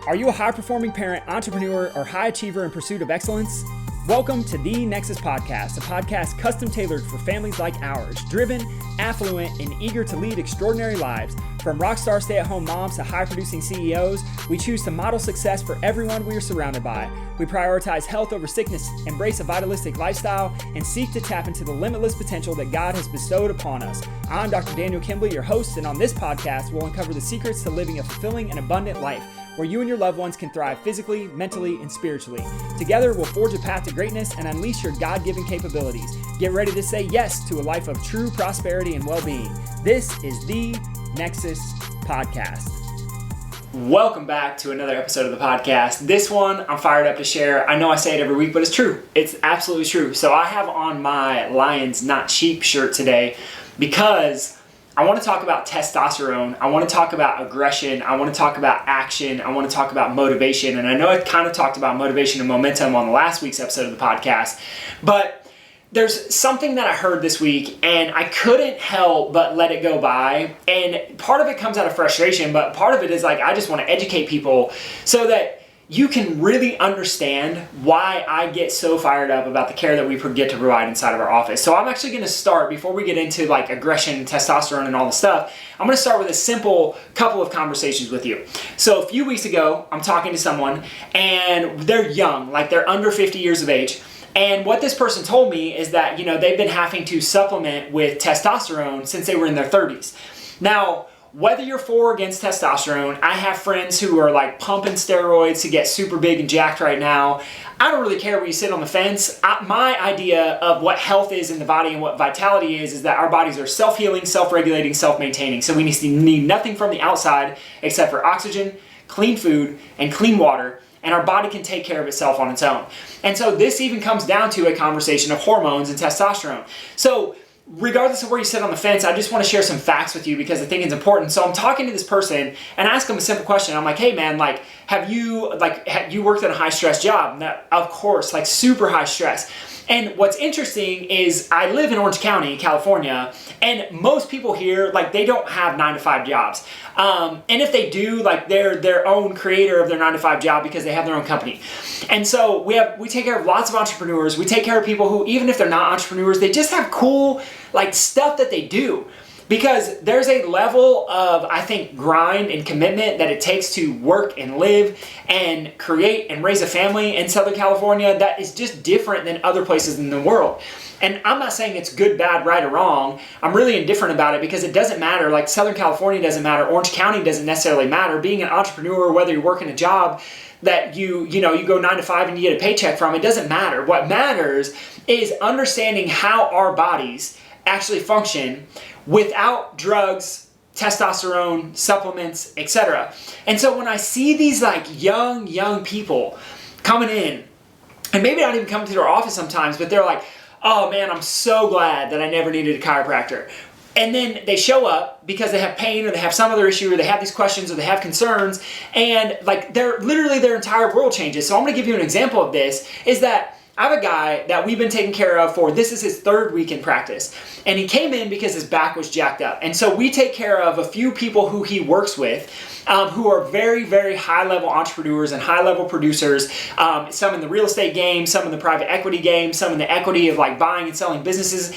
Are you a high-performing parent, entrepreneur, or high achiever in pursuit of excellence? Welcome to The Nexus Podcast, a podcast custom tailored for families like ours, driven, affluent, and eager to lead extraordinary lives. From rockstar stay-at-home moms to high-producing CEOs, we choose to model success for everyone we are surrounded by. We prioritize health over sickness, embrace a vitalistic lifestyle, and seek to tap into the limitless potential that God has bestowed upon us. I'm Dr. Daniel Kimbley, your host, and on this podcast, we'll uncover the secrets to living a fulfilling and abundant life, where you and your loved ones can thrive physically, mentally, and spiritually. Together, we'll forge a path to greatness and unleash your God-given capabilities. Get ready to say yes to a life of true prosperity and well-being. This is The Nexus Podcast. Welcome back to another episode of the podcast. This one, I'm fired up to share. I know I say it every week, but it's true. It's absolutely true. So I have on my Lions Not Sheep shirt today because I want to talk about testosterone. I want to talk about aggression. I want to talk about action. I want to talk about motivation. And I know I kind of talked about motivation and momentum on the last week's episode of the podcast, but there's something that I heard this week and I couldn't help but let it go by. And part of it comes out of frustration, but part of it is like, I just want to educate people so that you can really understand why I get so fired up about the care that we get to provide inside of our office. So I'm actually going to start, before we get into like aggression, testosterone, and all the stuff, I'm going to start with a simple couple of conversations with you. So a few weeks ago, I'm talking to someone and they're young, like they're under 50 years of age. And what this person told me is that, they've been having to supplement with testosterone since they were in their 30s. Now, whether you're for or against testosterone, I have friends who are like pumping steroids to get super big and jacked right now. I don't really care where you sit on the fence. My idea of what health is in the body and what vitality is that our bodies are self-healing, self-regulating, self-maintaining. So we need nothing from the outside except for oxygen, clean food, and clean water. And our body can take care of itself on its own. And so this even comes down to a conversation of hormones and testosterone. So regardless of where you sit on the fence, I just want to share some facts with you because I think it's important. So I'm talking to this person and I ask them a simple question. I'm like, hey man, have you worked in a high stress job? And of course, super high stress. And what's interesting is I live in Orange County, California, and most people here, they don't have 9-to-5 jobs. And if they do, they're their own creator of their 9-to-5 job because they have their own company. And so we take care of lots of entrepreneurs. We take care of people who, even if they're not entrepreneurs, they just have cool, stuff that they do. Because there's a level of, I think, grind and commitment that it takes to work and live and create and raise a family in Southern California that is just different than other places in the world. And I'm not saying it's good, bad, right, or wrong. I'm really indifferent about it because it doesn't matter. Southern California doesn't matter. Orange County doesn't necessarily matter. Being an entrepreneur, whether you're working a job that you go 9 to 5 and you get a paycheck from, it doesn't matter. What matters is understanding how our bodies actually function without drugs, testosterone, supplements, etc. And so when I see these young people coming in, and maybe not even coming to their office sometimes, but they're like, oh man, I'm so glad that I never needed a chiropractor. And then they show up because they have pain or they have some other issue or they have these questions or they have concerns, and their entire world changes. So I'm gonna give you an example of this, is that I have a guy that we've been taking care of this is his third week in practice. And he came in because his back was jacked up. And so we take care of a few people who he works with who are very, very high-level entrepreneurs and high-level producers, some in the real estate game, some in the private equity game, some in the equity of buying and selling businesses.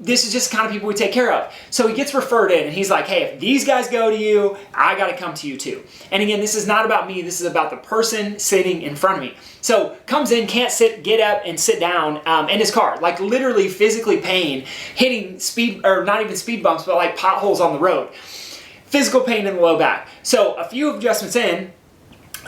This is just the kind of people we take care of. So he gets referred in and he's like, hey, if these guys go to you, I got to come to you too. And again, this is not about me. This is about the person sitting in front of me. So comes in, can't get up and sit down in his car, literally physically pain, hitting speed, or not even speed bumps, but potholes on the road. Physical pain in the low back. So a few adjustments in,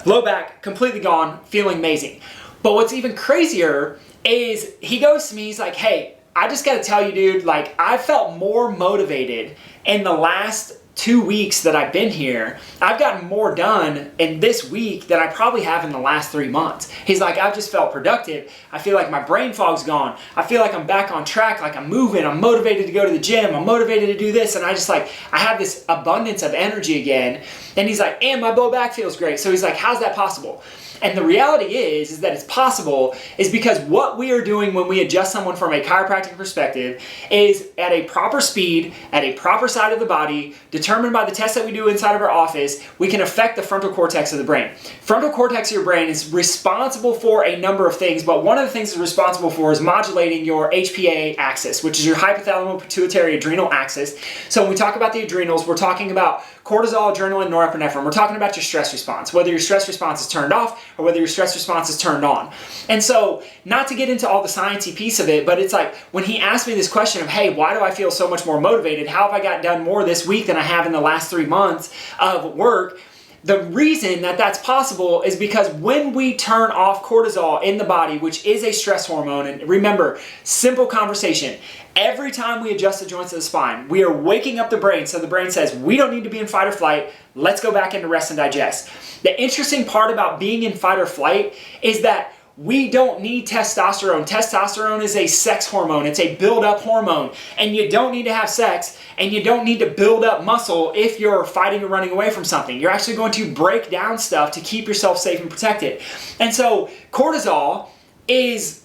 low back completely gone, feeling amazing. But what's even crazier is he goes to me, he's like, hey, I just got to tell you, dude, I felt more motivated in the last 2 weeks that I've been here. I've gotten more done in this week than I probably have in the last 3 months. He's like, I've just felt productive. I feel like my brain fog's gone. I feel like I'm back on track, I'm moving. I'm motivated to go to the gym. I'm motivated to do this. And I have this abundance of energy again. And he's like, and my low back feels great. So he's like, how's that possible? And the reality is that it's possible is because what we are doing when we adjust someone from a chiropractic perspective is at a proper speed, at a proper side of the body, determined by the tests that we do inside of our office, we can affect the frontal cortex of the brain. Frontal cortex of your brain is responsible for a number of things, but one of the things it's responsible for is modulating your HPA axis, which is your hypothalamic pituitary adrenal axis. So when we talk about the adrenals, we're talking about cortisol, adrenaline, norepinephrine. We're talking about your stress response, whether your stress response is turned off or whether your stress response is turned on. And so, not to get into all the sciencey piece of it, but it's like when he asked me this question of, hey, why do I feel so much more motivated? How have I got done more this week than I have in the last 3 months of work? The reason that that's possible is because when we turn off cortisol in the body, which is a stress hormone, and remember, simple conversation, every time we adjust the joints of the spine, we are waking up the brain, so the brain says, we don't need to be in fight or flight, let's go back into rest and digest. The interesting part about being in fight or flight is that we don't need testosterone. Testosterone is a sex hormone. It's a build-up hormone. And you don't need to have sex, and you don't need to build up muscle if you're fighting or running away from something. You're actually going to break down stuff to keep yourself safe and protected. And so cortisol is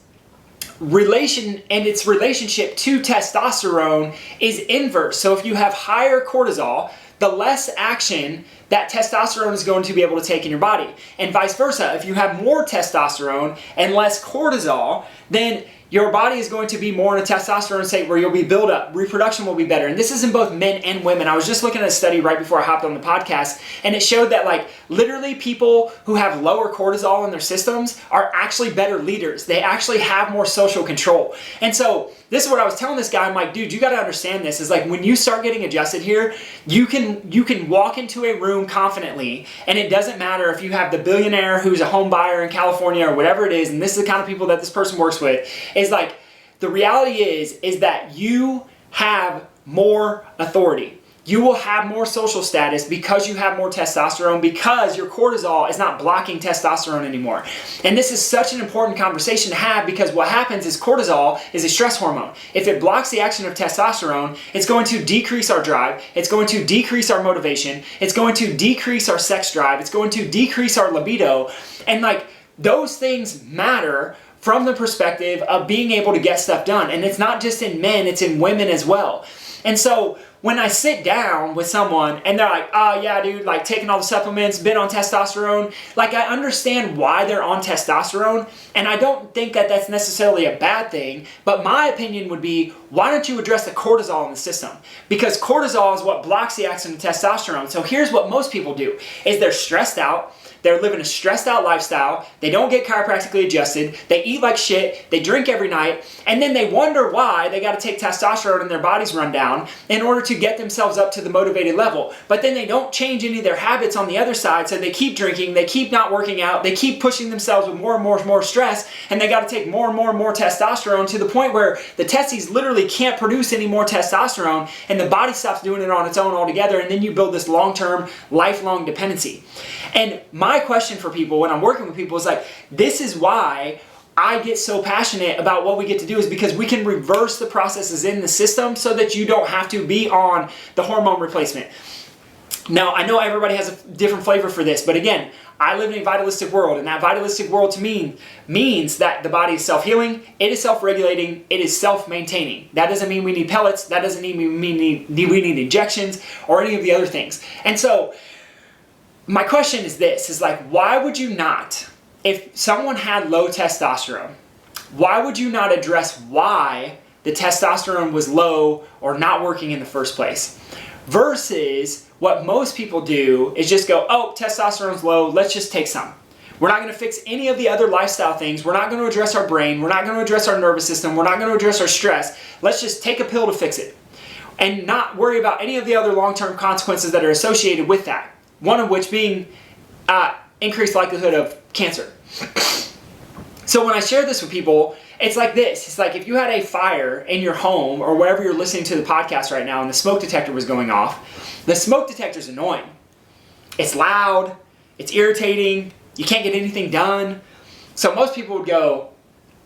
its relationship to testosterone is inverse. So if you have higher cortisol, the less action that testosterone is going to be able to take in your body. And vice versa, if you have more testosterone and less cortisol, then your body is going to be more in a testosterone state where you'll be built up. Reproduction will be better. And this is in both men and women. I was just looking at a study right before I hopped on the podcast, and it showed that like literally people who have lower cortisol in their systems are actually better leaders. They actually have more social control. And so this is what I was telling this guy. I'm like, dude, you got to understand this. Is like when you start getting adjusted here, you can walk into a room confidently, and it doesn't matter if you have the billionaire who's a home buyer in California or whatever it is, and this is the kind of people that this person works with, is like the reality is that you have more authority. You will have more social status because you have more testosterone, because your cortisol is not blocking testosterone anymore. And this is such an important conversation to have, because what happens is cortisol is a stress hormone. If it blocks the action of testosterone, it's going to decrease our drive, it's going to decrease our motivation, it's going to decrease our sex drive, it's going to decrease our libido. And like those things matter from the perspective of being able to get stuff done. And it's not just in men, it's in women as well. And so when I sit down with someone and they're like, oh yeah, dude, like taking all the supplements, been on testosterone, like I understand why they're on testosterone, and I don't think that that's necessarily a bad thing, but my opinion would be, why don't you address the cortisol in the system? Because cortisol is what blocks the action of testosterone. So here's what most people do, is they're stressed out, they're living a stressed out lifestyle, they don't get chiropractically adjusted, they eat like shit, they drink every night, and then they wonder why they got to take testosterone and their bodies run down in order to get themselves up to the motivated level. But then they don't change any of their habits on the other side, so they keep drinking, they keep not working out, they keep pushing themselves with more and more stress, and they got to take more and more testosterone to the point where the testes literally can't produce any more testosterone, and the body stops doing it on its own altogether, and then you build this long-term, lifelong dependency. And my question for people when I'm working with people is like, this is why I get so passionate about what we get to do, is because we can reverse the processes in the system so that you don't have to be on the hormone replacement. Now, I know everybody has a different flavor for this, but again, I live in a vitalistic world, and that vitalistic world to me means that the body is self-healing, it is self-regulating, it is self-maintaining. That doesn't mean we need pellets, that doesn't mean we need injections or any of the other things. And so, my question is this, is like, why would you not, if someone had low testosterone, why would you not address why the testosterone was low or not working in the first place? Versus what most people do is just go, oh, testosterone's low, let's just take some. We're not going to fix any of the other lifestyle things. We're not going to address our brain. We're not going to address our nervous system. We're not going to address our stress. Let's just take a pill to fix it and not worry about any of the other long-term consequences that are associated with that. One of which being increased likelihood of cancer. So when I share this with people, it's like this. It's like if you had a fire in your home or wherever you're listening to the podcast right now and the smoke detector was going off, the smoke detector is annoying. It's loud, it's irritating, you can't get anything done. So most people would go,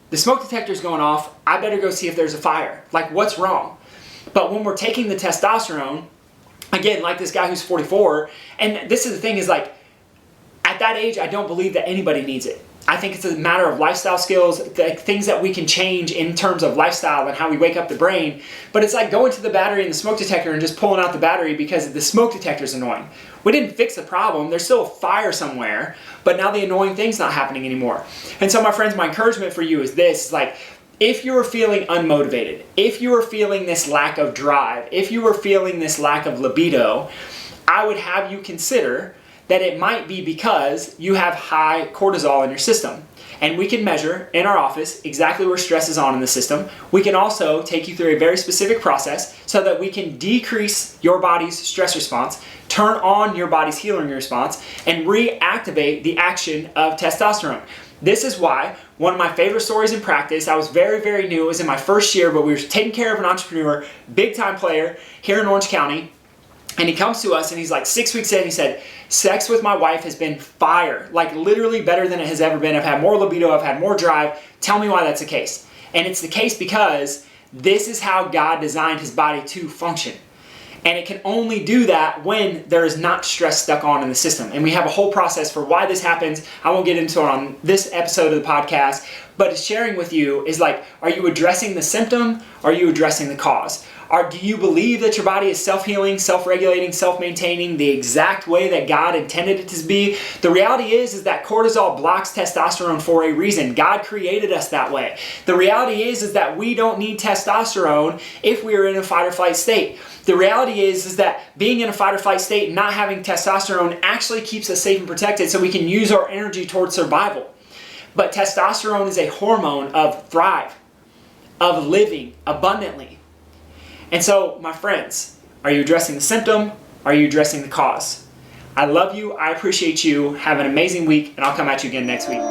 the smoke detector is going off, I better go see if there's a fire. Like, what's wrong? But when we're taking the testosterone, again, like this guy who's 44, and this is the thing is like, at that age, I don't believe that anybody needs it. I think it's a matter of lifestyle skills, things that we can change in terms of lifestyle and how we wake up the brain. But it's like going to the battery and the smoke detector and just pulling out the battery because the smoke detector is annoying. We didn't fix the problem. There's still a fire somewhere, but now the annoying thing's not happening anymore. And so my friends, my encouragement for you is this, like, if you are feeling unmotivated, if you are feeling this lack of drive, if you are feeling this lack of libido, I would have you consider that it might be because you have high cortisol in your system. And we can measure in our office exactly where stress is on in the system. We can also take you through a very specific process so that we can decrease your body's stress response, turn on your body's healing response, and reactivate the action of testosterone. This is why one of my favorite stories in practice, I was very, very new, it was in my first year, but we were taking care of an entrepreneur, big time player here in Orange County. And he comes to us and he's like 6 weeks in, he said, sex with my wife has been fire, like literally better than it has ever been. I've had more libido, I've had more drive. Tell me why that's the case. And it's the case because this is how God designed his body to function. And it can only do that when there is not stress stuck on in the system. And we have a whole process for why this happens. I won't get into it on this episode of the podcast, but sharing with you is like, are you addressing the symptom? Or are you addressing the cause? Or do you believe that your body is self-healing, self-regulating, self-maintaining the exact way that God intended it to be? The reality is that cortisol blocks testosterone for a reason. God created us that way. The reality is that we don't need testosterone if we are in a fight or flight state. The reality is that being in a fight or flight state and not having testosterone actually keeps us safe and protected so we can use our energy towards survival. But testosterone is a hormone of thrive, of living abundantly. And so, my friends, are you addressing the symptom? Are you addressing the cause? I love you. I appreciate you. Have an amazing week, and I'll come at you again next week.